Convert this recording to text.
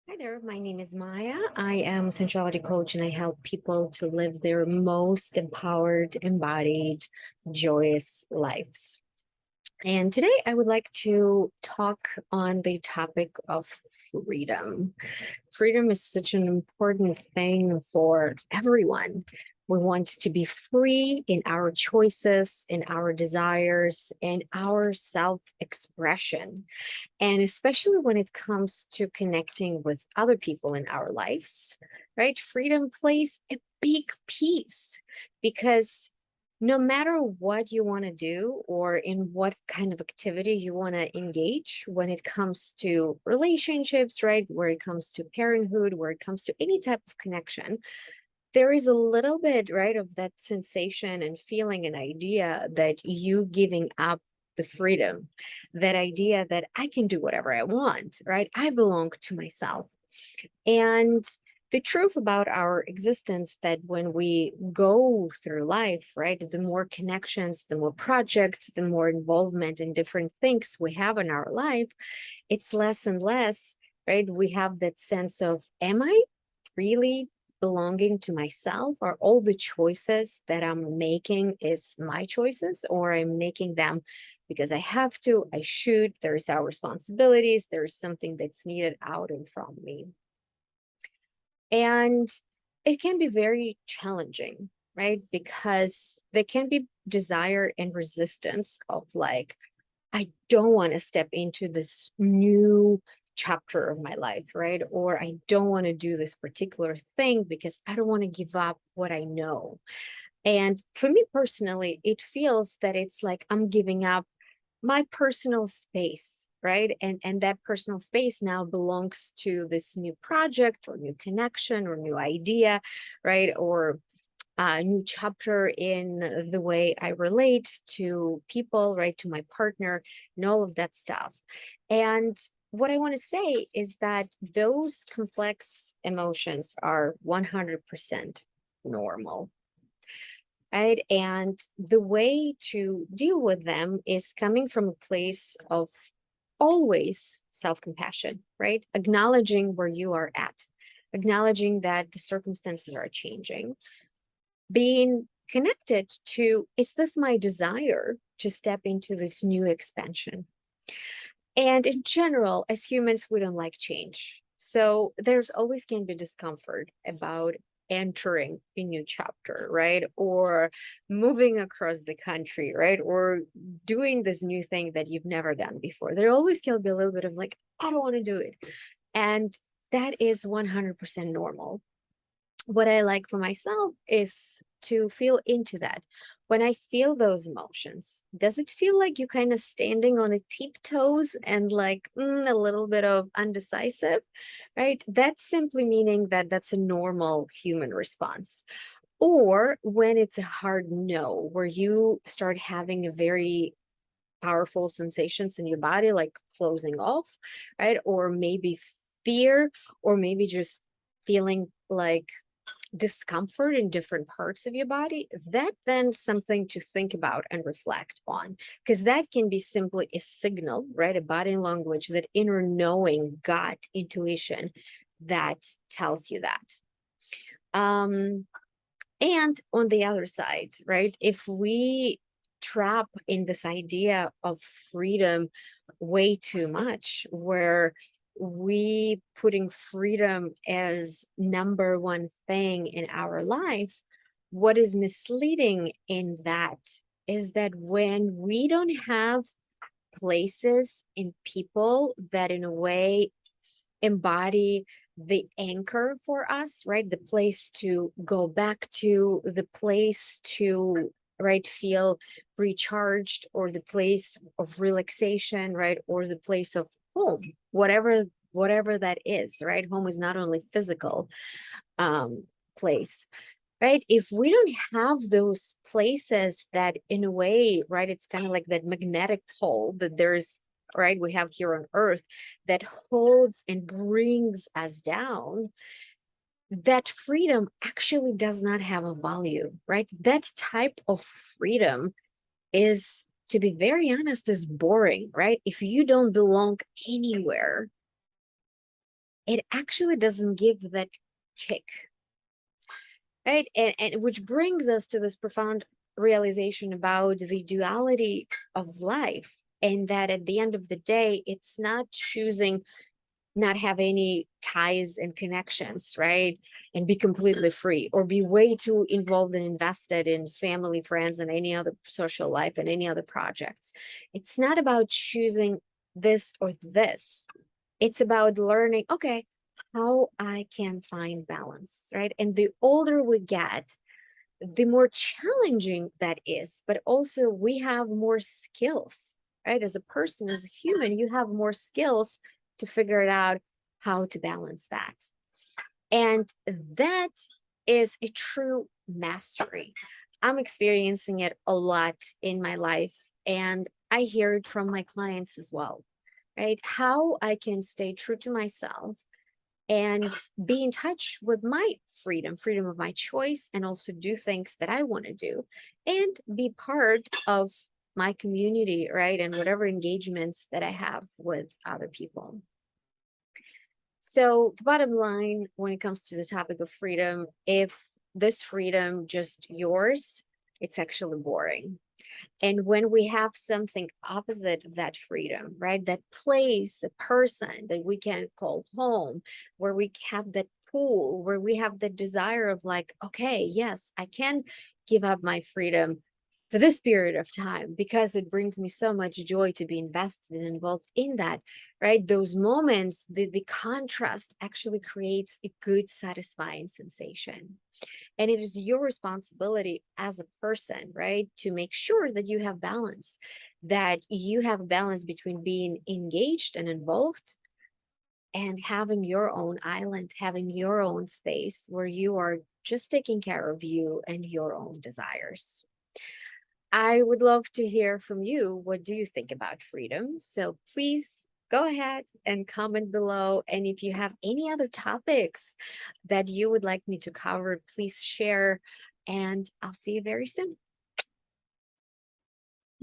Hi there, my name is Maya. I am a sensuality coach and I help people to live their most empowered, embodied, joyous lives. And today I would like to talk on the topic of freedom. Freedom is such an important thing for everyone. We want to be free in our choices, in our desires, in our self expression. And especially when it comes to connecting with other people in our lives, right? Freedom plays a big piece because no matter what you want to do or in what kind of activity you want to engage when it comes to relationships, right? Where it comes to parenthood, where it comes to any type of connection, there is a little bit, right, of that sensation and feeling and idea that you giving up the freedom, that idea that I can do whatever I want, right? I belong to myself. And the truth about our existence that when we go through life, right, the more connections, the more projects, the more involvement in different things we have in our life, it's less and less, right? We have that sense of, am I really belonging to myself? Are all the choices that I'm making is my choices, or I'm making them because I have to, I should, there's our responsibilities, there's something that's needed out and from me. And it can be very challenging, right? Because there can be desire and resistance of like, I don't want to step into this new chapter of my life, right? Or I don't want to do this particular thing because I don't want to give up what I know. And for me personally, it feels that it's like I'm giving up my personal space, right? And that personal space now belongs to this new project or new connection or new idea, right? Or a new chapter in the way I relate to people, right? To my partner and all of that stuff. And what I want to say is that those complex emotions are 100% normal, right? And the way to deal with them is coming from a place of always self compassion, right? Acknowledging where you are at, acknowledging that the circumstances are changing, being connected to, is this my desire to step into this new expansion? And in general, as humans, we don't like change. So there's always can be discomfort about entering a new chapter, right? Or moving across the country, right? Or doing this new thing that you've never done before. There always can be a little bit of like, I don't want to do it. And that is 100% normal. What I like for myself is to feel into that. When I feel those emotions, does it feel like you kind of standing on a tiptoes and like a little bit of undecisive, right? That's simply meaning that that's a normal human response. Or when it's a hard no, where you start having a very powerful sensations in your body, like closing off, right? Or maybe fear, or maybe just feeling like discomfort in different parts of your body, that then something to think about and reflect on, because that can be simply a signal, right? A body language, that inner knowing, gut, intuition that tells you that. Um, and on the other side, right? If we trap in this idea of freedom way too much, where we putting freedom as number one thing in our life, what is misleading in that is that when we don't have places and people that in a way embody the anchor for us, right? The place to go back to, the place to, right, feel recharged, or the place of relaxation, right? Or the place of home, whatever that is, right? Home is not only physical um place, right? If we don't have those places that in a way, right, it's kind of like that magnetic pole that there's, right, we have here on earth, that holds and brings us down, that freedom actually does not have a value, right? That type of freedom is, to be very honest, is boring, right? If you don't belong anywhere, it actually doesn't give that kick, right? And which brings us to this profound realization about the duality of life, and that at the end of the day, it's not choosing not have any ties and connections, right? And be completely free, or be way too involved and invested in family, friends, and any other social life and any other projects. It's not about choosing this or this. It's about learning, okay, how I can find balance, right? And the older we get, the more challenging that is, but also we have more skills, right? As a person, as a human, you have more skills to figure it out how to balance that. And that is a true mastery. I'm experiencing it a lot in my life, and I hear it from my clients as well, right? How I can stay true to myself and be in touch with my freedom of my choice, and also do things that I want to do and be part of my community, right? And whatever engagements that I have with other people. So the bottom line when it comes to the topic of freedom, if this freedom just yours, it's actually boring. And when we have something opposite of that freedom, right? That place, a person that we can call home, where we have that pool, where we have the desire of like, okay, yes, I can give up my freedom for this period of time because it brings me so much joy to be invested and involved in that, right? Those moments, the contrast actually creates a good, satisfying sensation. And it is your responsibility as a person, right, to make sure that you have balance, that you have balance between being engaged and involved and having your own island, having your own space where you are just taking care of you and your own desires. I would love to hear from you. What do you think about freedom? So please go ahead and comment below. And if you have any other topics that you would like me to cover, please share. And I'll see you very soon.